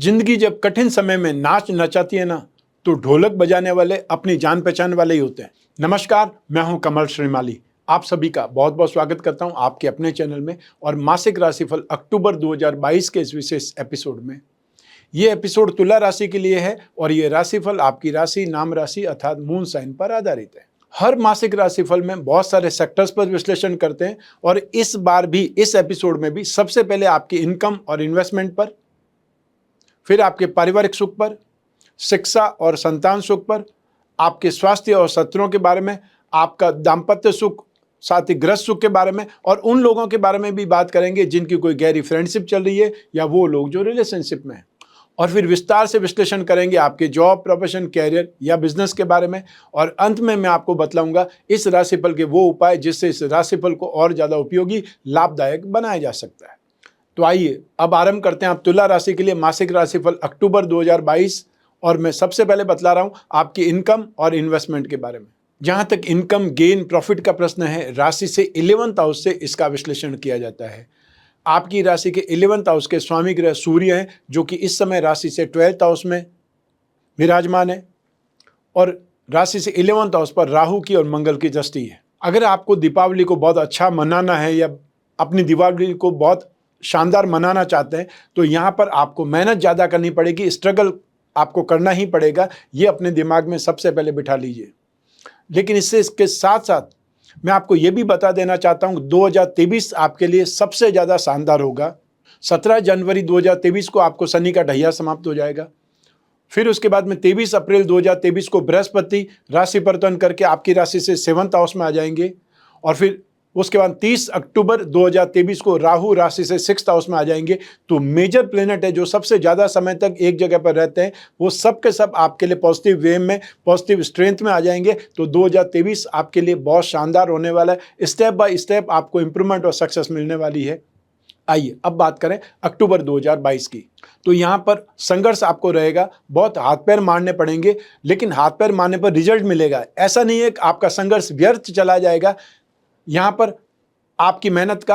जिंदगी जब कठिन समय में नाच नचाती है ना, तो ढोलक बजाने वाले अपनी जान पहचान वाले ही होते हैं। नमस्कार, मैं हूं कमल श्रीमाली। आप सभी का बहुत बहुत स्वागत करता हूं आपके अपने चैनल में और मासिक राशिफल अक्टूबर 2022 के इस विशेष एपिसोड में। ये एपिसोड तुला राशि के लिए है और ये राशिफल आपकी राशि, नाम राशि अर्थात मून साइन पर आधारित है। हर मासिक राशिफल में बहुत सारे सेक्टर्स पर विश्लेषण करते हैं और इस बार भी इस एपिसोड में भी सबसे पहले आपकी इनकम और इन्वेस्टमेंट पर, फिर आपके पारिवारिक सुख पर, शिक्षा और संतान सुख पर, आपके स्वास्थ्य और शत्रुओं के बारे में, आपका दाम्पत्य सुख, साथ ही गृहस्थ सुख के बारे में और उन लोगों के बारे में भी बात करेंगे जिनकी कोई गहरी फ्रेंडशिप चल रही है या वो लोग जो रिलेशनशिप में हैं। और फिर विस्तार से विश्लेषण करेंगे आपके जॉब, प्रोफेशन, कैरियर या बिजनेस के बारे में। और अंत में मैं आपको बतलाऊंगा इस राशिफल के वो उपाय जिससे इस राशिफल को और ज़्यादा उपयोगी, लाभदायक बनाया जा सकता है। तो आइए अब आरंभ करते हैं आप तुला राशि के लिए मासिक राशिफल अक्टूबर 2022। और मैं सबसे पहले बतला रहा हूं आपकी इनकम और इन्वेस्टमेंट के बारे में। जहां तक इनकम, गेन, प्रॉफिट का प्रश्न है, राशि से 11th हाउस से इसका विश्लेषण किया जाता है। आपकी राशि के 11th हाउस के स्वामी ग्रह सूर्य हैं, जो कि इस समय राशि से 12th हाउस में विराजमान है और राशि से 11th हाउस पर राहु की और मंगल की दृष्टि है। अगर आपको दीपावली को बहुत अच्छा मनाना है या अपनी दीपावली को बहुत शानदार मनाना चाहते हैं तो यहाँ पर आपको मेहनत ज़्यादा करनी पड़ेगी, स्ट्रगल आपको करना ही पड़ेगा। ये अपने दिमाग में सबसे पहले बिठा लीजिए। लेकिन इसके साथ साथ मैं आपको ये भी बता देना चाहता हूँ 2023 आपके लिए सबसे ज़्यादा शानदार होगा। 17 जनवरी 2023 को आपको शनि का ढैया समाप्त हो जाएगा। फिर उसके बाद में 23 अप्रैल 2023 को बृहस्पति राशि परिवर्तन करके आपकी राशि से 7th हाउस में आ जाएंगे। और फिर उसके बाद 30 अक्टूबर 2023 को राहु राशि से 6th हाउस में आ जाएंगे। तो मेजर प्लेनेट है जो सबसे ज़्यादा समय तक एक जगह पर रहते हैं, वो सब के सब आपके लिए पॉजिटिव वे में, पॉजिटिव स्ट्रेंथ में आ जाएंगे। तो 2023 आपके लिए बहुत शानदार होने वाला है। स्टेप बाय स्टेप आपको इंप्रूवमेंट और सक्सेस मिलने वाली है। आइए अब बात करें अक्टूबर 2022 की। तो यहाँ पर संघर्ष आपको रहेगा, बहुत हाथ पैर मारने पड़ेंगे, लेकिन हाथ पैर मारने पर रिजल्ट मिलेगा। ऐसा नहीं है कि आपका संघर्ष व्यर्थ चला जाएगा। यहाँ पर आपकी मेहनत का,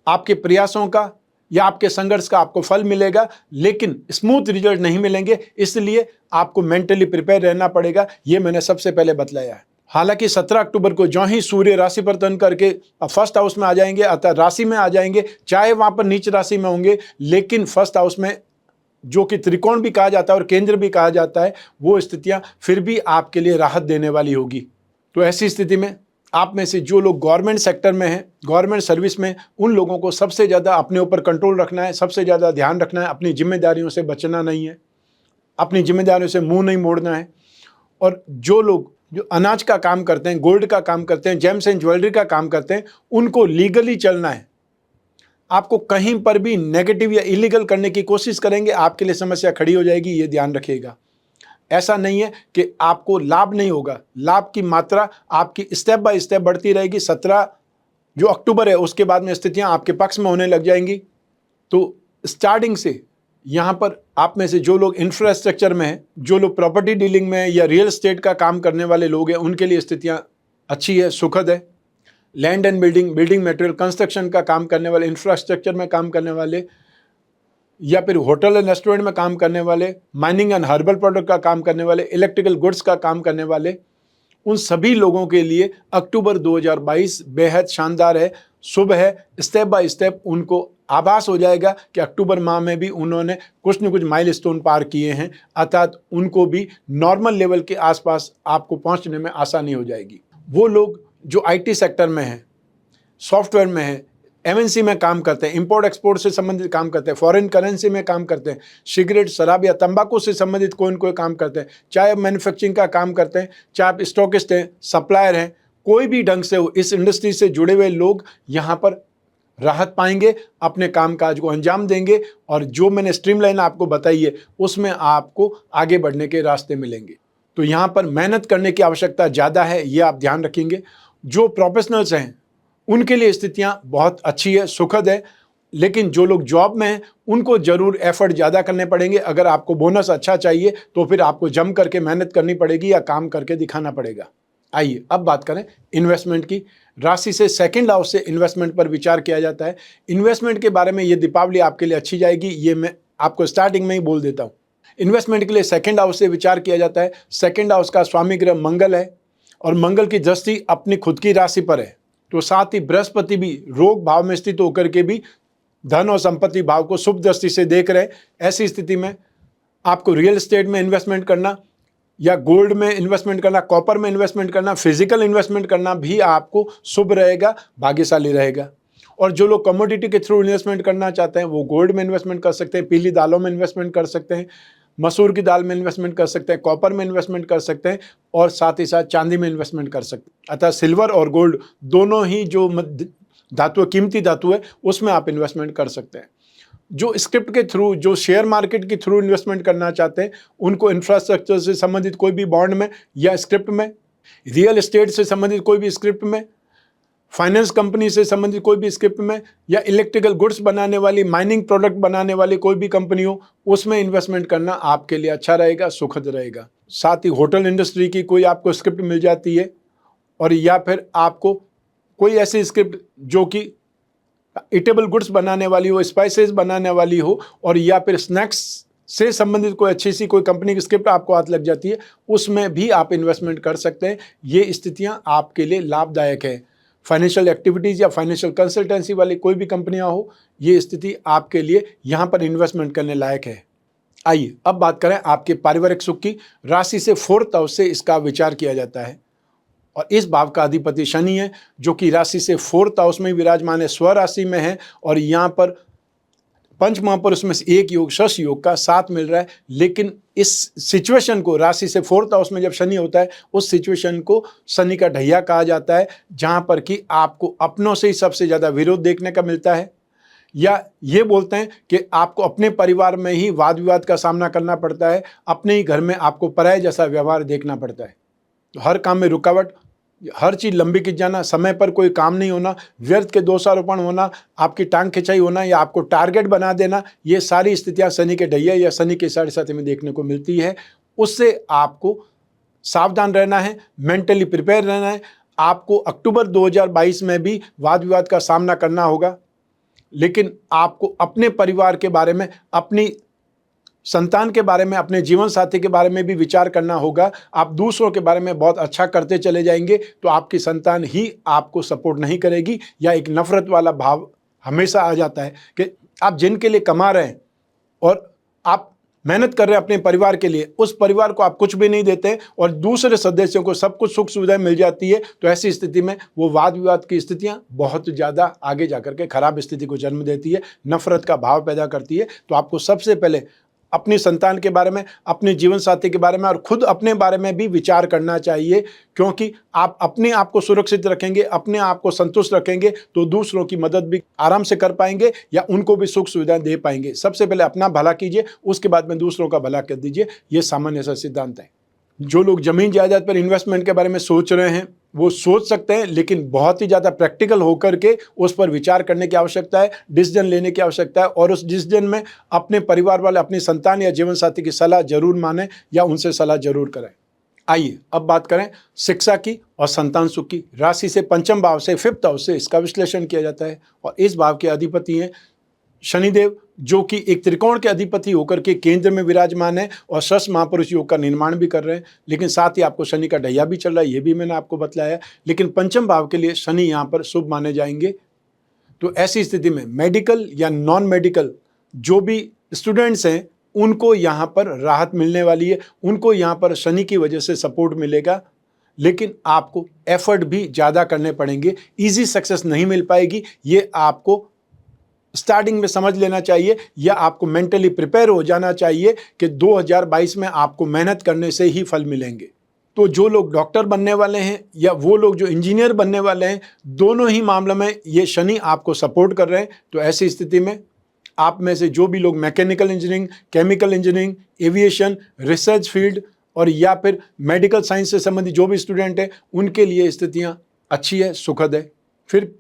आपके प्रयासों का या आपके संघर्ष का आपको फल मिलेगा, लेकिन स्मूथ रिजल्ट नहीं मिलेंगे। इसलिए आपको मेंटली प्रिपेयर रहना पड़ेगा। ये मैंने सबसे पहले बतलाया है। हालांकि 17 अक्टूबर को जो ही सूर्य राशि परिवर्तन करके फर्स्ट हाउस में आ जाएंगे, अर्थात राशि में आ जाएंगे, चाहे वहाँ पर नीच राशि में होंगे, लेकिन फर्स्ट हाउस में जो कि त्रिकोण भी कहा जाता है और केंद्र भी कहा जाता है, वो स्थितियाँ फिर भी आपके लिए राहत देने वाली होगी। तो ऐसी स्थिति में आप में से जो लोग गवर्नमेंट सेक्टर में हैं, गवर्नमेंट सर्विस में, उन लोगों को सबसे ज़्यादा अपने ऊपर कंट्रोल रखना है, सबसे ज़्यादा ध्यान रखना है। अपनी जिम्मेदारियों से बचना नहीं है, अपनी जिम्मेदारियों से मुंह नहीं मोड़ना है। और जो लोग जो अनाज का काम करते हैं, गोल्ड का काम करते हैं, जेम्स एंड ज्वेलरी का काम करते हैं, उनको लीगली चलना है। आपको कहीं पर भी नेगेटिव या इलीगल करने की कोशिश करेंगे, आपके लिए समस्या खड़ी हो जाएगी, ये ध्यान रखिएगा। ऐसा नहीं है कि आपको लाभ नहीं होगा, लाभ की मात्रा आपकी स्टेप बाय स्टेप बढ़ती रहेगी। 17 जो अक्टूबर है उसके बाद में स्थितियां आपके पक्ष में होने लग जाएंगी। तो स्टार्टिंग से यहाँ पर आप में से जो लोग इंफ्रास्ट्रक्चर में हैं, जो लोग प्रॉपर्टी डीलिंग में या रियल एस्टेट का काम करने वाले लोग हैं, उनके लिए स्थितियां अच्छी है, सुखद है। Land and building, building material, construction का काम करने वाले, इंफ्रास्ट्रक्चर में काम करने वाले या फिर होटल एंड रेस्टोरेंट में काम करने वाले, माइनिंग एंड हर्बल प्रोडक्ट का काम करने वाले, इलेक्ट्रिकल गुड्स का काम करने वाले, उन सभी लोगों के लिए अक्टूबर 2022 बेहद शानदार है, शुभ है। स्टेप बाय स्टेप उनको आभास हो जाएगा कि अक्टूबर माह में भी उन्होंने कुछ न कुछ माइलस्टोन पार किए हैं, अर्थात उनको भी नॉर्मल लेवल के आसपास आपको पहुंचने में आसानी हो जाएगी। वो लोग जो IT सेक्टर में हैं, सॉफ्टवेयर में हैं, MNC में काम करते हैं, इंपोर्ट एक्सपोर्ट से संबंधित काम करते हैं, फॉरेन करेंसी में काम करते हैं, सिगरेट, शराब या तंबाकू से संबंधित कोई न कोई काम करते हैं, चाहे मैन्युफैक्चरिंग का काम करते हैं, चाहे आप स्टॉकिस्ट हैं, सप्लायर हैं, कोई भी ढंग से हो, इस इंडस्ट्री से जुड़े हुए लोग यहाँ पर राहत पाएंगे, अपने कामकाज को अंजाम देंगे और जो मैंने स्ट्रीमलाइन आपको बताई है उसमें आपको आगे बढ़ने के रास्ते मिलेंगे। तो यहाँ पर मेहनत करने की आवश्यकता ज़्यादा है, ये आप ध्यान रखेंगे। जो प्रोफेशनल्स हैं उनके लिए स्थितियां बहुत अच्छी है, सुखद है, लेकिन जो लोग जॉब में हैं उनको जरूर एफर्ट ज़्यादा करने पड़ेंगे। अगर आपको बोनस अच्छा चाहिए तो फिर आपको जम करके मेहनत करनी पड़ेगी या काम करके दिखाना पड़ेगा। आइए अब बात करें इन्वेस्टमेंट की। राशि से 2nd हाउस से इन्वेस्टमेंट पर विचार किया जाता है। इन्वेस्टमेंट के बारे में ये दीपावली आपके लिए अच्छी जाएगी, ये मैं आपको स्टार्टिंग में ही बोल देता हूँ। इन्वेस्टमेंट के लिए सेकंड हाउस से विचार किया जाता है। सेकंड हाउस का स्वामी ग्रह मंगल है और मंगल की दृष्टि अपनी खुद की राशि पर है। तो साथ ही बृहस्पति भी रोग भाव में स्थित होकर के भी धन और संपत्ति भाव को शुभ दृष्टि से देख रहे हैं। ऐसी स्थिति में आपको रियल एस्टेट में इन्वेस्टमेंट करना या गोल्ड में इन्वेस्टमेंट करना, कॉपर में इन्वेस्टमेंट करना, फिजिकल इन्वेस्टमेंट करना भी आपको शुभ रहेगा, भाग्यशाली रहेगा। और जो लोग कमोडिटी के थ्रू इन्वेस्टमेंट करना चाहते हैं वो गोल्ड में इन्वेस्टमेंट कर सकते हैं, पीली दालों में इन्वेस्टमेंट कर सकते हैं, मसूर की दाल में इन्वेस्टमेंट कर सकते हैं, कॉपर में इन्वेस्टमेंट कर सकते हैं और साथ ही साथ चांदी में इन्वेस्टमेंट कर सकते हैं। अतः सिल्वर और गोल्ड दोनों ही जो धातु, कीमती धातु है, उसमें आप इन्वेस्टमेंट कर सकते हैं। जो स्क्रिप्ट के थ्रू, जो शेयर मार्केट के थ्रू इन्वेस्टमेंट करना चाहते हैं उनको इंफ्रास्ट्रक्चर से संबंधित कोई भी बॉन्ड में या स्क्रिप्ट में, रियल एस्टेट से संबंधित कोई भी स्क्रिप्ट में, फाइनेंस कंपनी से संबंधित कोई भी स्क्रिप्ट में या इलेक्ट्रिकल गुड्स बनाने वाली, माइनिंग प्रोडक्ट बनाने वाली कोई भी कंपनी हो, उसमें इन्वेस्टमेंट करना आपके लिए अच्छा रहेगा, सुखद रहेगा। साथ ही होटल इंडस्ट्री की कोई आपको स्क्रिप्ट मिल जाती है और या फिर आपको कोई ऐसी स्क्रिप्ट जो कि ईटेबल गुड्स बनाने वाली हो, स्पाइसेस बनाने वाली हो और या फिर स्नैक्स से संबंधित कोई अच्छी सी कोई कंपनी की स्क्रिप्ट आपको हाथ लग जाती है, उसमें भी आप इन्वेस्टमेंट कर सकते हैं। ये स्थितियां आपके लिए लाभदायक है। फाइनेंशियल एक्टिविटीज़ या फाइनेंशियल कंसल्टेंसी वाली कोई भी कंपनियां हो, ये स्थिति आपके लिए यहाँ पर इन्वेस्टमेंट करने लायक है। आइए अब बात करें आपके पारिवारिक सुख की। राशि से 4th हाउस से इसका विचार किया जाता है और इस भाव का अधिपति शनि है जो कि राशि से 4th हाउस में विराजमान है, स्वराशि में है और यहाँ पर पंच महापुरुष में से एक योग, शश योग का साथ मिल रहा है। लेकिन इस सिचुएशन को, राशि से 4th हाउस में जब शनि होता है, उस सिचुएशन को शनि का ढैया कहा जाता है, जहां पर कि आपको अपनों से ही सबसे ज़्यादा विरोध देखने का मिलता है, या ये बोलते हैं कि आपको अपने परिवार में ही वाद विवाद का सामना करना पड़ता है, अपने ही घर में आपको पराये जैसा व्यवहार देखना पड़ता है। हर काम में रुकावट, हर चीज़ लंबी खिंच जाना, समय पर कोई काम नहीं होना, व्यर्थ के दोषारोपण होना, आपकी टांग खिंचाई होना या आपको टारगेट बना देना, ये सारी स्थितियां शनि के ढैया या शनि के 7.5 में देखने को मिलती है। उससे आपको सावधान रहना है, मेंटली प्रिपेयर रहना है। आपको अक्टूबर 2022 में भी वाद विवाद का सामना करना होगा, लेकिन आपको अपने परिवार के बारे में, अपनी संतान के बारे में, अपने जीवन साथी के बारे में भी विचार करना होगा। आप दूसरों के बारे में बहुत अच्छा करते चले जाएंगे तो आपकी संतान ही आपको सपोर्ट नहीं करेगी, या एक नफरत वाला भाव हमेशा आ जाता है कि आप जिनके लिए कमा रहे हैं और आप मेहनत कर रहे हैं अपने परिवार के लिए, उस परिवार को आप कुछ भी नहीं देते और दूसरे सदस्यों को सब कुछ सुख सुविधाएं मिल जाती है। तो ऐसी स्थिति में वो वाद विवाद की स्थितियां बहुत ज़्यादा आगे जाकर के खराब स्थिति को जन्म देती है, नफरत का भाव पैदा करती है। तो आपको सबसे पहले अपनी संतान के बारे में, अपने जीवन साथी के बारे में और खुद अपने बारे में भी विचार करना चाहिए, क्योंकि आप अपने आप को सुरक्षित रखेंगे, अपने आप को संतुष्ट रखेंगे तो दूसरों की मदद भी आराम से कर पाएंगे या उनको भी सुख सुविधाएं दे पाएंगे। सबसे पहले अपना भला कीजिए, उसके बाद में दूसरों का भला कर दीजिए। ये सामान्य सा सिद्धांत है। जो लोग जमीन जायदाद पर इन्वेस्टमेंट के बारे में सोच रहे हैं वो सोच सकते हैं, लेकिन बहुत ही ज़्यादा प्रैक्टिकल होकर के उस पर विचार करने की आवश्यकता है, डिसीजन लेने की आवश्यकता है और उस डिसीजन में अपने परिवार वाले, अपनी संतान या जीवन साथी की सलाह जरूर मानें या उनसे सलाह जरूर करें। आइए अब बात करें शिक्षा की और संतान सुख की। राशि से पंचम भाव से 5th हाउस से इसका विश्लेषण किया जाता है और इस भाव के अधिपति हैं शनिदेव, जो कि एक त्रिकोण के अधिपति होकर के केंद्र में विराजमान है और शश महापुरुष योग का निर्माण भी कर रहे हैं। लेकिन साथ ही आपको शनि का ढैया भी चल रहा है, ये भी मैंने आपको बतलाया। लेकिन पंचम भाव के लिए शनि यहाँ पर शुभ माने जाएंगे। तो ऐसी स्थिति में मेडिकल या नॉन मेडिकल जो भी स्टूडेंट्स हैं उनको यहाँ पर राहत मिलने वाली है, उनको यहाँ पर शनि की वजह से सपोर्ट मिलेगा। लेकिन आपको एफर्ट भी ज़्यादा करने पड़ेंगे, ईजी सक्सेस नहीं मिल पाएगी। ये आपको स्टार्टिंग में समझ लेना चाहिए या आपको मेंटली प्रिपेयर हो जाना चाहिए कि 2022 में आपको मेहनत करने से ही फल मिलेंगे। तो जो लोग डॉक्टर बनने वाले हैं या वो लोग जो इंजीनियर बनने वाले हैं, दोनों ही मामलों में ये शनि आपको सपोर्ट कर रहे हैं। तो ऐसी स्थिति में आप में से जो भी लोग mechanical engineering, chemical engineering, aviation, research field और या फिर मेडिकल साइंस से संबंधित जो भी स्टूडेंट हैं, उनके लिए स्थितियाँ अच्छी है, सुखद है। फिर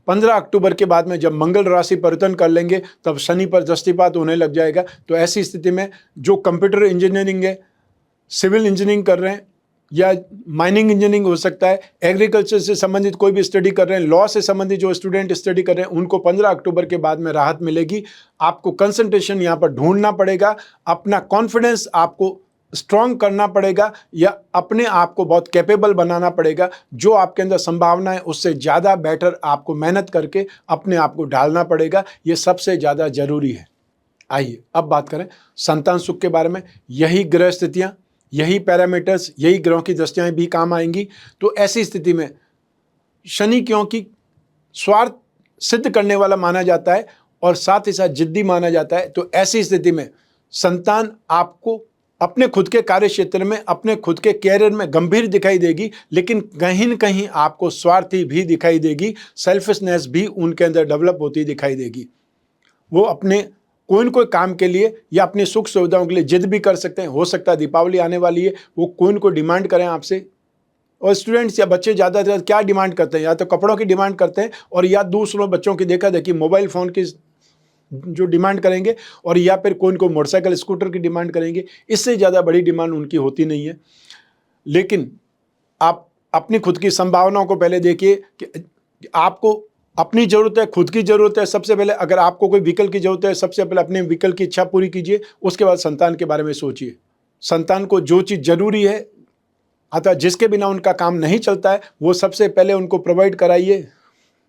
15 अक्टूबर के बाद में जब मंगल राशि परिवर्तन कर लेंगे तब शनि पर दृष्टिपात होने लग जाएगा। तो ऐसी स्थिति में जो कंप्यूटर इंजीनियरिंग है, सिविल इंजीनियरिंग कर रहे हैं या माइनिंग इंजीनियरिंग हो सकता है, एग्रीकल्चर से संबंधित कोई भी स्टडी कर रहे हैं, लॉ से संबंधित जो स्टूडेंट स्टडी कर रहे हैं, उनको 15 अक्टूबर के बाद में राहत मिलेगी। आपको कंसंट्रेशन यहाँ पर ढूंढना पड़ेगा, अपना कॉन्फिडेंस आपको स्ट्रांग करना पड़ेगा या अपने आप को बहुत कैपेबल बनाना पड़ेगा। जो आपके अंदर संभावना है उससे ज़्यादा बेटर आपको मेहनत करके अपने आप को ढालना पड़ेगा, ये सबसे ज़्यादा जरूरी है। आइए अब बात करें संतान सुख के बारे में। यही ग्रह स्थितियाँ, यही पैरामीटर्स, यही ग्रहों की दृष्टियाँ भी काम आएंगी। तो ऐसी स्थिति में शनि क्योंकि स्वार्थ सिद्ध करने वाला माना जाता है और साथ ही साथ जिद्दी माना जाता है, तो ऐसी स्थिति में संतान आपको अपने खुद के कार्य क्षेत्र में, अपने खुद के कैरियर में गंभीर दिखाई देगी, लेकिन कहीं न कहीं आपको स्वार्थी भी दिखाई देगी, सेल्फिशनेस भी उनके अंदर डेवलप होती दिखाई देगी। वो अपने कोई न कोई काम के लिए या अपनी सुख सुविधाओं के लिए जिद भी कर सकते हैं। हो सकता है दीपावली आने वाली है, वो कोई न कोई डिमांड करें आपसे। और स्टूडेंट्स या बच्चे ज़्यादातर क्या डिमांड करते हैं, या तो कपड़ों की डिमांड करते हैं और या दूसरों बच्चों की देखा देखी मोबाइल फ़ोन की जो डिमांड करेंगे, और या फिर कोई न कोई मोटरसाइकिल स्कूटर की डिमांड करेंगे। इससे ज़्यादा बड़ी डिमांड उनकी होती नहीं है। लेकिन आप अपनी खुद की संभावनाओं को पहले देखिए कि आपको अपनी ज़रूरत है, खुद की ज़रूरत है। सबसे पहले अगर आपको कोई व्हीकल की ज़रूरत है, सबसे पहले अपने व्हीकल की इच्छा पूरी कीजिए, उसके बाद संतान के बारे में सोचिए। संतान को जो चीज़ ज़रूरी है, अतः जिसके बिना उनका काम नहीं चलता है, वो सबसे पहले उनको प्रोवाइड कराइए।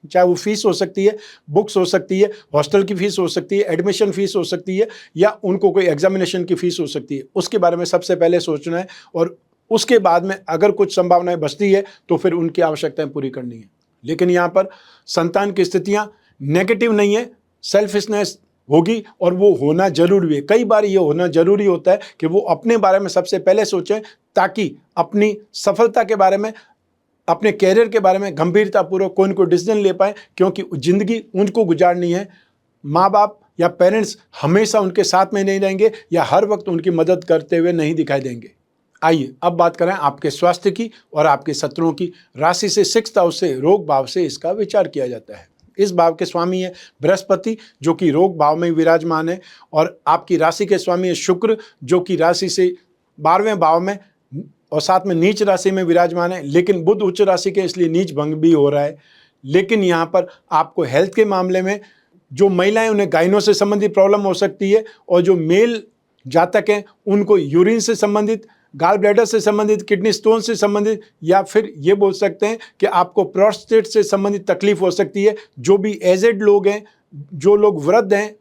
चाहे वो फीस हो सकती है, बुक्स हो सकती है, हॉस्टल की फ़ीस हो सकती है, एडमिशन फ़ीस हो सकती है, या उनको कोई एग्जामिनेशन की फ़ीस हो सकती है। उसके बारे में सबसे पहले सोचना है और उसके बाद में अगर कुछ संभावनाएं बचती है तो फिर उनकी आवश्यकताएं पूरी करनी है। लेकिन यहाँ पर संतान की स्थितियाँ नेगेटिव नहीं है, सेल्फिशनेस होगी और वो होना जरूरी भी है। कई बार ये होना जरूरी होता है कि वो अपने बारे में सबसे पहले सोचें, ताकि अपनी सफलता के बारे में, अपने कैरियर के बारे में गंभीरतापूर्वक कोई न कोई डिसीजन ले पाए, क्योंकि जिंदगी उनको गुजारनी है। माँ बाप या पेरेंट्स हमेशा उनके साथ में नहीं रहेंगे या हर वक्त उनकी मदद करते हुए नहीं दिखाई देंगे। आइए अब बात करें आपके स्वास्थ्य की और आपके शत्रुओं की। राशि से 6th हाउस से, रोग भाव से इसका विचार किया जाता है। इस भाव के स्वामी है बृहस्पति, जो कि रोग भाव में विराजमान है, और आपकी राशि के स्वामी है शुक्र, जो कि राशि से 12वें भाव में और साथ में नीच राशि में विराजमान है। लेकिन बुध उच्च राशि के, इसलिए नीच भंग भी हो रहा है। लेकिन यहाँ पर आपको हेल्थ के मामले में, जो महिलाएं उन्हें गायनों से संबंधित प्रॉब्लम हो सकती है, और जो मेल जातक हैं उनको यूरिन से संबंधित, गाल ब्लैडर से संबंधित, किडनी स्टोन से संबंधित, या फिर ये बोल सकते हैं कि आपको प्रोस्टेट से संबंधित तकलीफ हो सकती है। जो भी एजेड लोग हैं, जो लोग वृद्ध हैं,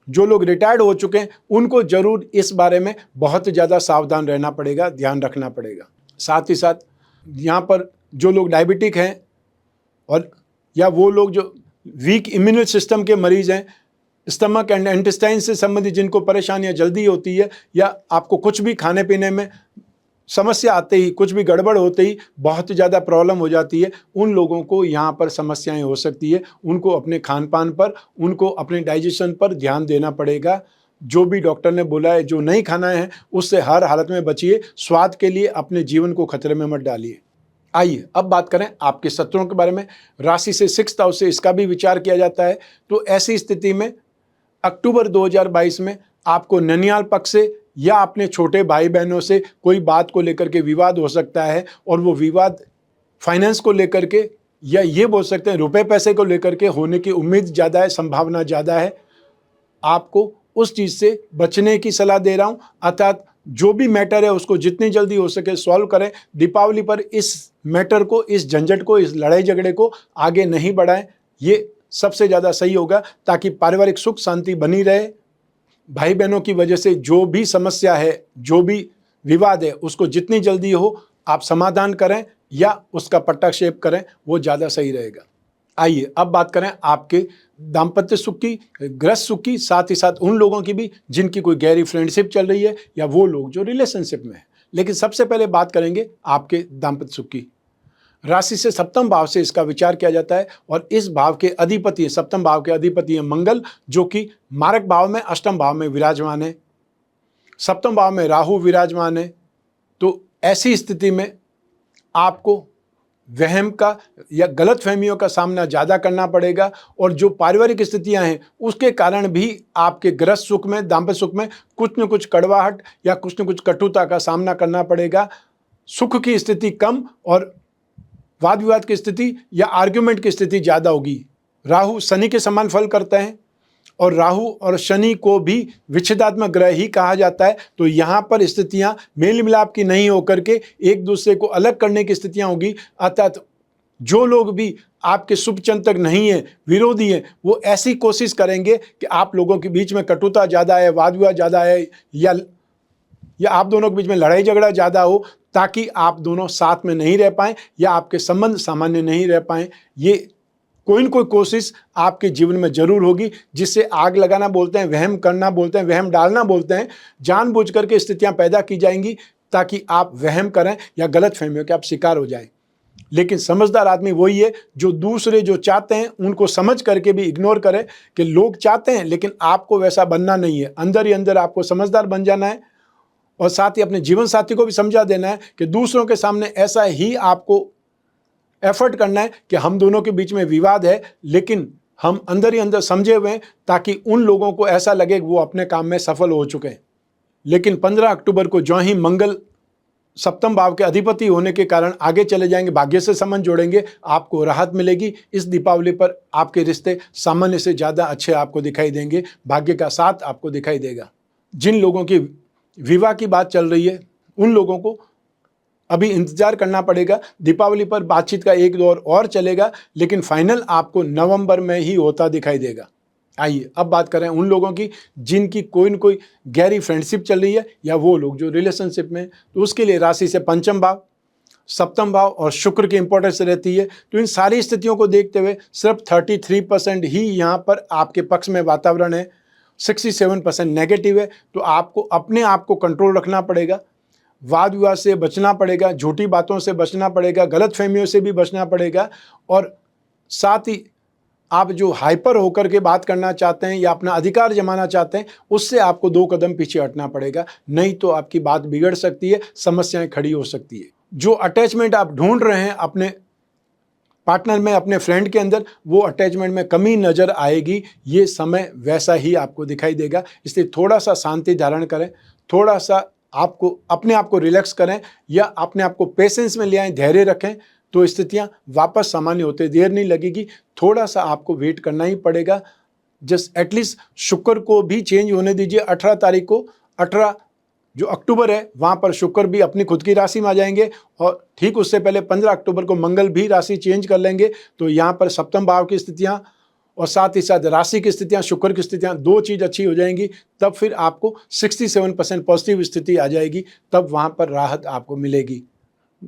जो लोग रिटायर्ड हो चुके हैं, उनको जरूर इस बारे में बहुत ज़्यादा सावधान रहना पड़ेगा, ध्यान रखना पड़ेगा। साथ ही साथ यहाँ पर जो लोग डायबिटिक हैं, और या वो लोग जो वीक इम्यून सिस्टम के मरीज हैं, स्टमक एंड इंटेस्टाइन से संबंधित जिनको परेशानियां जल्दी होती है, या आपको कुछ भी खाने पीने में समस्या आते ही, कुछ भी गड़बड़ होते ही बहुत ज़्यादा प्रॉब्लम हो जाती है, उन लोगों को यहाँ पर समस्याएं हो सकती है। उनको अपने खान पान पर, उनको अपने डाइजेशन पर ध्यान देना पड़ेगा। जो भी डॉक्टर ने बोला है, जो नहीं खाना है, उससे हर हालत में बचिए। स्वाद के लिए अपने जीवन को खतरे में मत डालिए। आइए अब बात करें आपके शत्रुओं के बारे में। राशि से 6th हाउस से इसका भी विचार किया जाता है। तो ऐसी स्थिति में अक्टूबर 2022 में आपको ननिहाल पक्ष से या अपने छोटे भाई बहनों से कोई बात को लेकर के विवाद हो सकता है, और वो विवाद फाइनेंस को लेकर के, या ये बोल सकते हैं रुपए पैसे को लेकर के होने की उम्मीद ज़्यादा है, संभावना ज़्यादा है। आपको उस चीज़ से बचने की सलाह दे रहा हूँ। अर्थात जो भी मैटर है उसको जितनी जल्दी हो सके सॉल्व करें। दीपावली पर इस मैटर को, इस झंझट को, इस लड़ाई झगड़े को आगे नहीं बढ़ाएं। ये सबसे ज़्यादा सही होगा, ताकि पारिवारिक सुख शांति बनी रहे। भाई बहनों की वजह से जो भी समस्या है, जो भी विवाद है, उसको जितनी जल्दी हो आप समाधान करें या उसका पट्टाक्षेप करें, वो ज़्यादा सही रहेगा। आइए अब बात करें आपके दाम्पत्य सुख की, गृहस्थ सुख की, साथ ही साथ उन लोगों की भी जिनकी कोई गहरी फ्रेंडशिप चल रही है, या वो लोग जो रिलेशनशिप में है। लेकिन सबसे पहले बात करेंगे आपके दाम्पत्य सुख की। राशि से 7th भाव से इसका विचार किया जाता है, और इस भाव के अधिपति, 7th भाव के अधिपति है मंगल, जो कि मारक भाव में, 8th भाव में विराजमान है। 7th भाव में राहु विराजमान है। तो ऐसी स्थिति में आपको वहम का या गलत फहमियों का सामना ज़्यादा करना पड़ेगा, और जो पारिवारिक स्थितियां हैं उसके कारण भी आपके गृहस्थ सुख में, दाम्पत्य सुख में कुछ न कुछ कड़वाहट या कुछ न कुछ कटुता का सामना करना पड़ेगा। सुख की स्थिति कम और वाद विवाद की स्थिति या आर्ग्यूमेंट की स्थिति ज़्यादा होगी। राहु शनि के समान फल करता है और राहु और शनि को भी विच्छेदात्मक ग्रह ही कहा जाता है। तो यहाँ पर स्थितियाँ मेल मिलाप की नहीं होकर के एक दूसरे को अलग करने की स्थितियाँ होगी। अर्थात जो लोग भी आपके शुभ चिंतक नहीं है, विरोधी हैं, वो ऐसी कोशिश करेंगे कि आप लोगों के बीच में कटुता ज़्यादा है, वाद विवाद ज़्यादा है, या आप दोनों के बीच में लड़ाई झगड़ा ज़्यादा हो, ताकि आप दोनों साथ में नहीं रह पाएँ या आपके संबंध सामान्य नहीं रह पाएँ। ये कोई न कोई कोशिश आपके जीवन में जरूर होगी, जिससे आग लगाना बोलते हैं, वहम करना बोलते हैं, वहम डालना बोलते हैं। जानबूझ करके स्थितियां पैदा की जाएंगी ताकि आप वहम करें या गलत फहमियों के आप शिकार हो जाएं। लेकिन समझदार आदमी वही है जो दूसरे जो चाहते हैं उनको समझ करके भी इग्नोर करे कि लोग चाहते हैं लेकिन आपको वैसा बनना नहीं है। अंदर ही अंदर आपको समझदार बन जाना है और साथ ही अपने जीवन साथी को भी समझा देना है कि दूसरों के सामने ऐसा ही आपको एफर्ट करना है कि हम दोनों के बीच में विवाद है, लेकिन हम अंदर ही अंदर समझे हुए हैं ताकि उन लोगों को ऐसा लगे कि वो अपने काम में सफल हो चुके हैं। लेकिन 15 अक्टूबर को जो ही मंगल सप्तम भाव के अधिपति होने के कारण आगे चले जाएंगे, भाग्य से संबंध जोड़ेंगे, आपको राहत मिलेगी। इस दीपावली पर आपके रिश्ते सामान्य से ज़्यादा अच्छे आपको दिखाई देंगे, भाग्य का साथ आपको दिखाई देगा। जिन लोगों की विवाह की बात चल रही है उन लोगों को अभी इंतजार करना पड़ेगा। दीपावली पर बातचीत का एक दौर और चलेगा, लेकिन फाइनल आपको नवंबर में ही होता दिखाई देगा। आइए अब बात करें उन लोगों की जिनकी कोई न कोई गहरी फ्रेंडशिप चल रही है या वो लोग जो रिलेशनशिप में, तो उसके लिए राशि से पंचम भाव, सप्तम भाव और शुक्र की इंपॉर्टेंस रहती है। तो इन सारी स्थितियों को देखते हुए सिर्फ 33% ही यहाँ पर आपके पक्ष में वातावरण है, 67% नेगेटिव है। तो आपको अपने आप को कंट्रोल रखना पड़ेगा, वाद विवाद से बचना पड़ेगा, झूठी बातों से बचना पड़ेगा, गलत फहमियों से भी बचना पड़ेगा। और साथ ही आप जो हाइपर होकर के बात करना चाहते हैं या अपना अधिकार जमाना चाहते हैं, उससे आपको 2 कदम पीछे हटना पड़ेगा, नहीं तो आपकी बात बिगड़ सकती है, समस्याएं खड़ी हो सकती है। जो अटैचमेंट आप ढूंढ रहे हैं अपने पार्टनर में, अपने फ्रेंड के अंदर, वो अटैचमेंट में कमी नज़र आएगी। ये समय वैसा ही आपको दिखाई देगा। इसलिए थोड़ा सा शांति धारण करें, थोड़ा सा आपको अपने आप को रिलैक्स करें या अपने आप को पेशेंस में ले आएं, धैर्य रखें, तो स्थितियां वापस सामान्य होते देर नहीं लगेगी। थोड़ा सा आपको वेट करना ही पड़ेगा। जस्ट एटलीस्ट शुक्र को भी चेंज होने दीजिए। 18 तारीख को, 18 जो अक्टूबर है, वहाँ पर शुक्र भी अपनी खुद की राशि में आ जाएंगे और ठीक उससे पहले 15 अक्टूबर को मंगल भी राशि चेंज कर लेंगे। तो यहाँ पर सप्तम भाव की स्थितियाँ और साथ ही साथ राशि की स्थितियाँ, शुक्र की स्थितियाँ, 2 चीज़ अच्छी हो जाएंगी। तब फिर आपको 67% पॉजिटिव स्थिति आ जाएगी, तब वहाँ पर राहत आपको मिलेगी।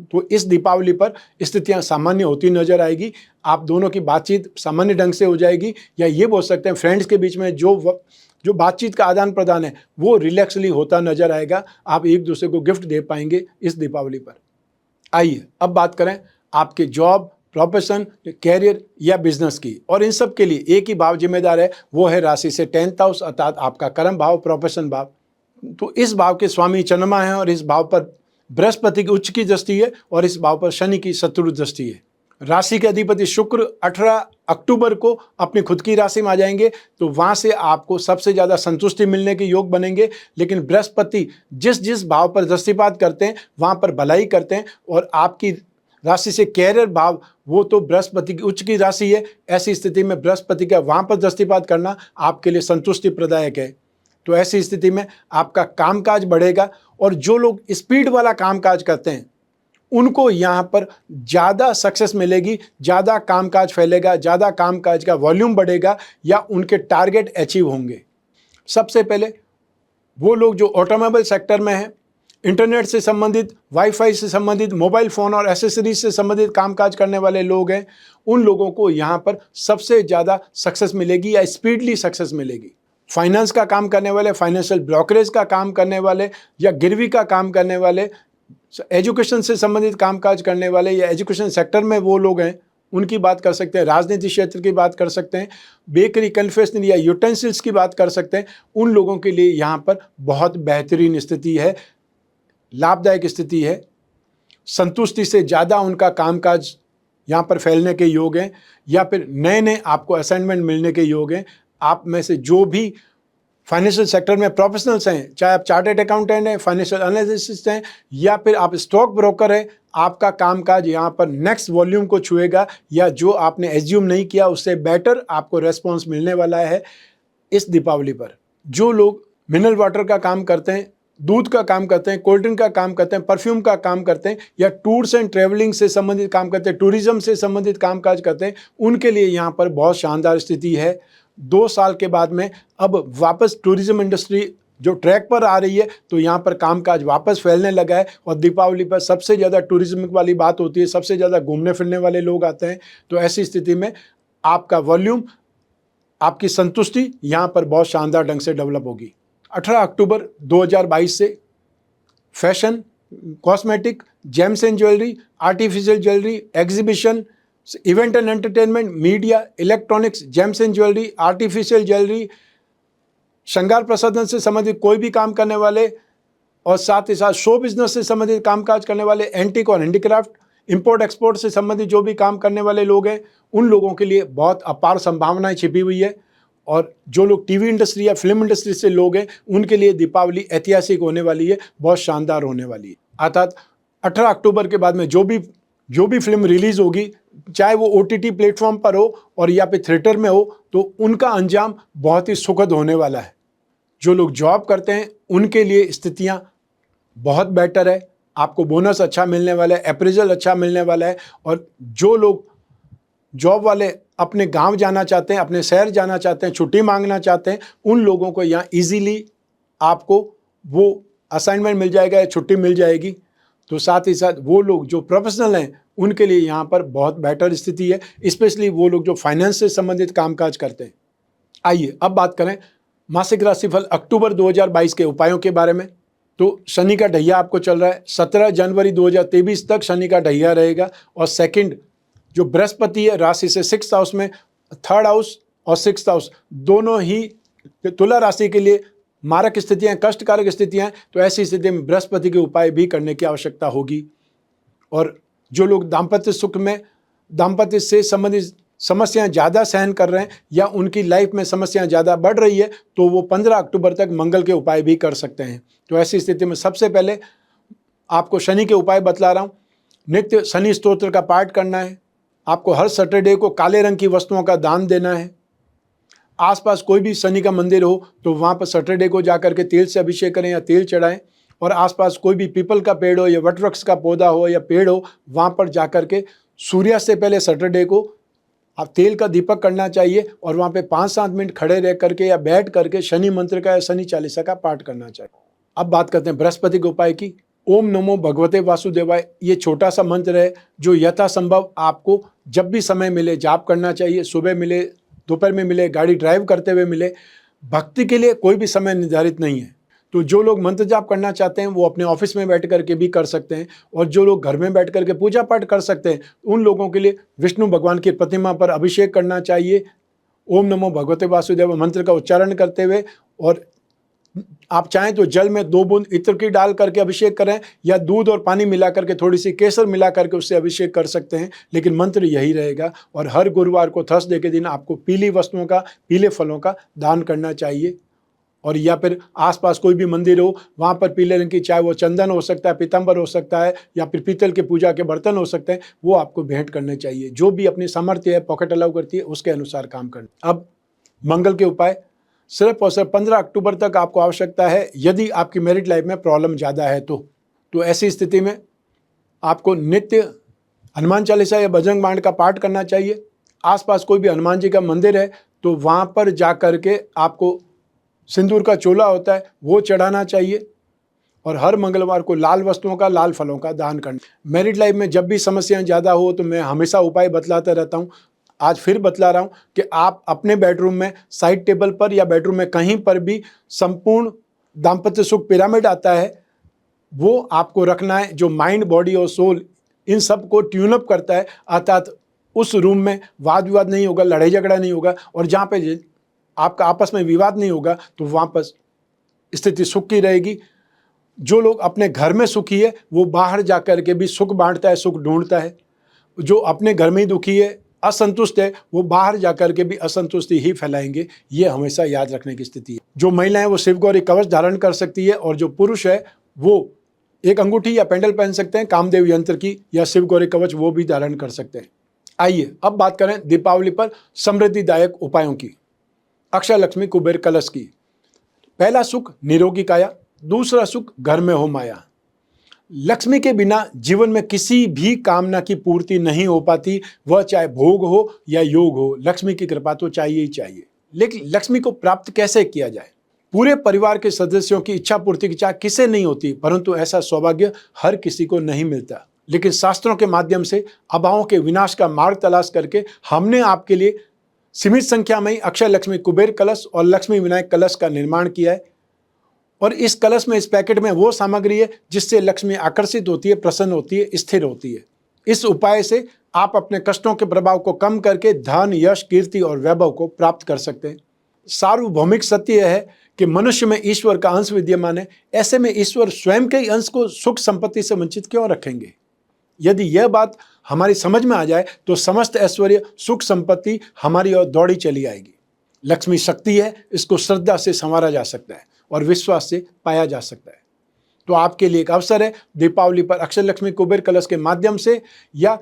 तो इस दीपावली पर स्थितियाँ सामान्य होती नजर आएगी। आप दोनों की बातचीत सामान्य ढंग से हो जाएगी, या ये बोल सकते हैं फ्रेंड्स के बीच में जो बातचीत का आदान प्रदान है वो रिलैक्सली होता नजर आएगा। आप एक दूसरे को गिफ्ट दे पाएंगे इस दीपावली पर। आइए अब बात करें आपके जॉब, प्रोफेशन, कैरियर या बिजनेस की। और इन सब के लिए एक ही भाव जिम्मेदार है, वो है राशि से 10th हाउस, अर्थात आपका कर्म भाव, प्रोफेशन भाव। तो इस भाव के स्वामी चंद्रमा है और इस भाव पर बृहस्पति की उच्च की दृष्टि है और इस भाव पर शनि की शत्रु दृष्टि है। राशि के अधिपति शुक्र 18 अक्टूबर को अपनी खुद की राशि में आ जाएंगे, तो वहाँ से आपको सबसे ज़्यादा संतुष्टि मिलने के योग बनेंगे। लेकिन बृहस्पति जिस जिस भाव पर दृष्टिपात करते हैं वहाँ पर भलाई करते हैं, और आपकी राशि से कैरियर भाव, वो तो बृहस्पति की उच्च की राशि है। ऐसी स्थिति में बृहस्पति का वहाँ पर दृष्टिपात करना आपके लिए संतुष्टि प्रदायक है। तो ऐसी स्थिति में आपका कामकाज बढ़ेगा और जो लोग स्पीड वाला कामकाज करते हैं उनको यहाँ पर ज़्यादा सक्सेस मिलेगी, ज़्यादा कामकाज फैलेगा, ज़्यादा कामकाज का वॉल्यूम बढ़ेगा या उनके टारगेट अचीव होंगे। सबसे पहले वो लोग जो ऑटोमोबाइल सेक्टर में हैं, इंटरनेट से संबंधित, वाईफाई से संबंधित, मोबाइल फ़ोन और एसेसरीज से संबंधित कामकाज करने वाले लोग हैं, उन लोगों को यहाँ पर सबसे ज़्यादा सक्सेस मिलेगी या स्पीडली सक्सेस मिलेगी। फाइनेंस का काम करने वाले, फाइनेंशियल ब्रोकरेज का काम करने वाले या गिरवी का काम करने वाले, एजुकेशन से संबंधित कामकाज करने वाले या एजुकेशन सेक्टर में वो लोग हैं, उनकी बात कर सकते हैं। राजनीति क्षेत्र की बात कर सकते हैं, बेकरी, कन्फेक्शनरी या यूटेंसिल्स की बात कर सकते हैं। उन लोगों के लिए यहाँ पर बहुत बेहतरीन स्थिति है, लाभदायक स्थिति है। संतुष्टि से ज़्यादा उनका कामकाज यहाँ पर फैलने के योग हैं, या फिर नए नए आपको असाइनमेंट मिलने के योग हैं। आप में से जो भी फाइनेंशियल सेक्टर में प्रोफेशनल्स हैं, चाहे आप चार्टर्ड अकाउंटेंट हैं, फाइनेंशियल एनालिस्ट हैं, या फिर आप स्टॉक ब्रोकर हैं, आपका कामकाज यहाँ पर नेक्स्ट वॉल्यूम को छुएगा, या जो आपने एज्यूम नहीं किया उससे बेटर आपको रेस्पॉन्स मिलने वाला है इस दीपावली पर। जो लोग मिनरल वाटर का काम करते हैं, दूध का काम करते हैं, कोल्ड ड्रिंक का काम करते हैं, परफ्यूम का काम करते हैं, या टूर्स एंड ट्रेवलिंग से संबंधित काम करते हैं, टूरिज्म से संबंधित कामकाज करते हैं, उनके लिए यहाँ पर बहुत शानदार स्थिति है। 2 साल के बाद में अब वापस टूरिज्म इंडस्ट्री जो ट्रैक पर आ रही है, तो यहाँ पर कामकाज वापस फैलने लगा है। और दीपावली पर सबसे ज़्यादा टूरिज्म वाली बात होती है, सबसे ज़्यादा घूमने फिरने वाले लोग आते हैं। तो ऐसी स्थिति में आपका वॉल्यूम, आपकी संतुष्टि यहाँ पर बहुत शानदार ढंग से डेवलप होगी। 18 अक्टूबर 2022 से fashion, cosmetic, James and jewellery, artificial jewellery, exhibition, event and entertainment, media, electronics, James and jewellery, artificial jewellery, श्रृंगार प्रसाधन से संबंधित कोई भी काम करने वाले, और साथ ही साथ शो बिजनेस से संबंधित कामकाज करने वाले, एंटीक और हैंडीक्राफ्ट, इंपोर्ट एक्सपोर्ट से संबंधित जो भी काम करने वाले लोग हैं, उन लोगों के लिए बहुत अपार संभावनाएं छिपी हुई है। और जो लोग टीवी इंडस्ट्री या फिल्म इंडस्ट्री से लोग हैं, उनके लिए दीपावली ऐतिहासिक होने वाली है, बहुत शानदार होने वाली है। अर्थात 18 अक्टूबर के बाद में जो भी फिल्म रिलीज़ होगी, चाहे वो OTT प्लेटफॉर्म पर हो और या फिर थिएटर में हो, तो उनका अंजाम बहुत ही सुखद होने वाला है। जो लोग जॉब करते हैं उनके लिए स्थितियाँ बहुत बेटर है, आपको बोनस अच्छा मिलने वाला है, अप्रेजल अच्छा मिलने वाला है। और जो लोग जॉब वाले अपने गांव जाना चाहते हैं, अपने शहर जाना चाहते हैं, छुट्टी मांगना चाहते हैं, उन लोगों को यहाँ इजीली आपको वो असाइनमेंट मिल जाएगा या छुट्टी मिल जाएगी। तो साथ ही साथ वो लोग जो प्रोफेशनल हैं, उनके लिए यहाँ पर बहुत बेटर स्थिति है, स्पेशली वो लोग जो फाइनेंस से संबंधित कामकाज करते हैं। आइए अब बात करें मासिक राशिफल अक्टूबर 2022 के उपायों के बारे में। तो शनि का ढैया आपको चल रहा है, 17 जनवरी 2023 तक शनि का ढैया रहेगा। और सेकंड जो बृहस्पति है, राशि से 6th हाउस में, 3rd हाउस और 6th हाउस दोनों ही तुला राशि के लिए मारक स्थितियाँ, कष्टकारक स्थितियाँ। तो ऐसी स्थिति में बृहस्पति के उपाय भी करने की आवश्यकता होगी। और जो लोग दाम्पत्य सुख में, दाम्पत्य से संबंधित समस्याएं ज़्यादा सहन कर रहे हैं या उनकी लाइफ में समस्याएं ज़्यादा बढ़ रही है, तो वो 15 अक्टूबर तक मंगल के उपाय भी कर सकते हैं। तो ऐसी स्थिति में सबसे पहले आपको शनि के उपाय बतला रहा हूँ। नित्य शनि स्तोत्र का पाठ करना है, आपको हर सैटरडे को काले रंग की वस्तुओं का दान देना है। आसपास कोई भी शनि का मंदिर हो तो वहाँ पर सैटरडे को जाकर के तेल से अभिषेक करें या तेल चढ़ाएं। और आसपास कोई भी पीपल का पेड़ हो या वटवृक्ष का पौधा हो या पेड़ हो, वहाँ पर जाकर के सूर्यास्त से पहले सैटरडे को आप तेल का दीपक करना चाहिए और वहाँ पे 5-7 मिनट खड़े रह करके या बैठ करके शनि मंत्र का या शनि चालीसा का पाठ करना चाहिए। अब बात करते हैं बृहस्पति के उपाय की। ओम नमो भगवते वासुदेवाय, ये छोटा सा मंत्र है जो यथासंभव आपको जब भी समय मिले जाप करना चाहिए। सुबह मिले, दोपहर में मिले, गाड़ी ड्राइव करते हुए मिले। भक्ति के लिए कोई भी समय निर्धारित नहीं है। तो जो लोग मंत्र जाप करना चाहते हैं वो अपने ऑफिस में बैठ करके भी कर सकते हैं, और जो लोग घर में बैठ करके पूजा पाठ कर सकते हैं, उन लोगों के लिए विष्णु भगवान की प्रतिमा पर अभिषेक करना चाहिए ओम नमो भगवते वासुदेव मंत्र का उच्चारण करते हुए। और आप चाहें तो जल में 2 बूंद इत्र की डाल करके अभिषेक करें, या दूध और पानी मिला करके थोड़ी सी केसर मिला करके उससे अभिषेक कर सकते हैं, लेकिन मंत्र यही रहेगा। और हर गुरुवार को थर्सडे के दिन आपको पीली वस्तुओं का, पीले फलों का दान करना चाहिए। और या फिर आसपास कोई भी मंदिर हो, वहाँ पर पीले रंग की, चाहे वो चंदन हो सकता है, पीताम्बर हो सकता है, या फिर पीतल के पूजा के बर्तन हो सकते हैं, वो आपको भेंट करने चाहिए। जो भी अपनी सामर्थ्य है, पॉकेट अलाउ करती है, उसके अनुसार काम करना। अब मंगल के उपाय। सिर्फ और सिर्फ 15 अक्टूबर तक आपको आवश्यकता है, यदि आपकी मैरिड लाइफ में प्रॉब्लम ज़्यादा है तो ऐसी स्थिति में आपको नित्य हनुमान चालीसा या बजरंग बाण का पाठ करना चाहिए। आसपास कोई भी हनुमान जी का मंदिर है तो वहाँ पर जा कर के आपको सिंदूर का चोला होता है वो चढ़ाना चाहिए। और हर मंगलवार को लाल वस्तुओं का, लाल फलों का दान करना। मैरिड लाइफ में जब भी समस्याएं ज़्यादा हो तो मैं हमेशा उपाय बतलाता रहता हूँ। आज फिर बतला रहा हूँ कि आप अपने बेडरूम में, साइड टेबल पर या बेडरूम में कहीं पर भी संपूर्ण दाम्पत्य सुख पिरामिड आता है, वो आपको रखना है, जो माइंड, बॉडी और सोल इन सब को ट्यून अप करता है। अर्थात उस रूम में वाद विवाद नहीं होगा, लड़ाई झगड़ा नहीं होगा, और जहाँ पे आपका आपस में विवाद नहीं होगा तो वहाँ पर स्थिति सुख की रहेगी। जो लोग अपने घर में सुखी है वो बाहर जा कर के भी सुख बांटता है, सुख ढूंढता है। जो अपने घर में ही दुखी है असंतुष्ट है वो बाहर जाकर के भी असंतुष्टि ही फैलाएंगे। ये हमेशा याद रखने की स्थिति है। जो महिलाएं वो शिव गौरी कवच धारण कर सकती है और जो पुरुष है वो एक अंगूठी या पेंडल पहन सकते हैं कामदेव यंत्र की, या शिव गौरी कवच वो भी धारण कर सकते हैं। आइए अब बात करें दीपावली पर समृद्धिदायक उपायों की, अक्षय लक्ष्मी कुबेर कलश की। पहला सुख निरोगी काया, दूसरा सुख घर में हो माया। लक्ष्मी के बिना जीवन में किसी भी कामना की पूर्ति नहीं हो पाती, वह चाहे भोग हो या योग हो, लक्ष्मी की कृपा तो चाहिए ही चाहिए। लेकिन लक्ष्मी को प्राप्त कैसे किया जाए? पूरे परिवार के सदस्यों की इच्छा पूर्ति की चाह किसे नहीं होती, परंतु ऐसा सौभाग्य हर किसी को नहीं मिलता। लेकिन शास्त्रों के माध्यम से अभावों के विनाश का मार्ग तलाश करके हमने आपके लिए सीमित संख्या में ही अक्षय लक्ष्मी कुबेर कलश और लक्ष्मी विनायक कलश का निर्माण किया है। और इस कलश में, इस पैकेट में वो सामग्री है जिससे लक्ष्मी आकर्षित होती है, प्रसन्न होती है, स्थिर होती है। इस उपाय से आप अपने कष्टों के प्रभाव को कम करके धन, यश, कीर्ति और वैभव को प्राप्त कर सकते हैं। सार्वभौमिक सत्य यह है कि मनुष्य में ईश्वर का अंश विद्यमान है। ऐसे में ईश्वर स्वयं के अंश को सुख संपत्ति से वंचित क्यों रखेंगे? यदि यह बात हमारी समझ में आ जाए तो समस्त ऐश्वर्य, सुख, संपत्ति हमारी ओर दौड़ी चली आएगी। लक्ष्मी शक्ति है, इसको श्रद्धा से संवारा जा सकता है और विश्वास से पाया जा सकता है। तो आपके लिए एक अवसर है दीपावली पर अक्षय लक्ष्मी कुबेर कलश के माध्यम से या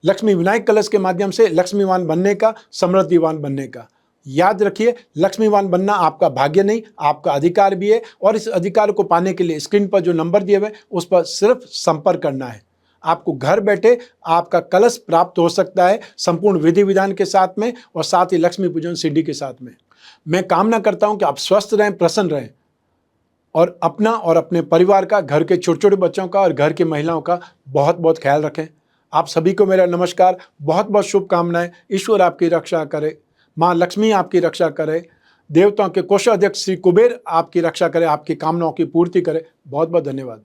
लक्ष्मी विनायक कलश के माध्यम से लक्ष्मीवान बनने का, समृद्धिवान बनने का। याद रखिए, लक्ष्मीवान बनना आपका भाग्य नहीं, आपका अधिकार भी है। और इस अधिकार को पाने के लिए स्क्रीन पर जो नंबर दिए हुए उस पर सिर्फ संपर्क करना है। आपको घर बैठे आपका कलश प्राप्त हो सकता है, संपूर्ण विधि विधान के साथ में और साथ ही लक्ष्मी पूजन सीढ़ी के साथ में। मैं कामना करता हूं कि आप स्वस्थ रहें, प्रसन्न रहें और अपना और अपने परिवार का, घर के छोटे छोटे बच्चों का और घर की महिलाओं का बहुत बहुत ख्याल रखें। आप सभी को मेरा नमस्कार, बहुत बहुत शुभकामनाएं। ईश्वर आपकी रक्षा करे, माँ लक्ष्मी आपकी रक्षा करे, देवताओं के कोषाध्यक्ष श्री कुबेर आपकी रक्षा करे, आपकी कामनाओं की पूर्ति करे। बहुत बहुत धन्यवाद।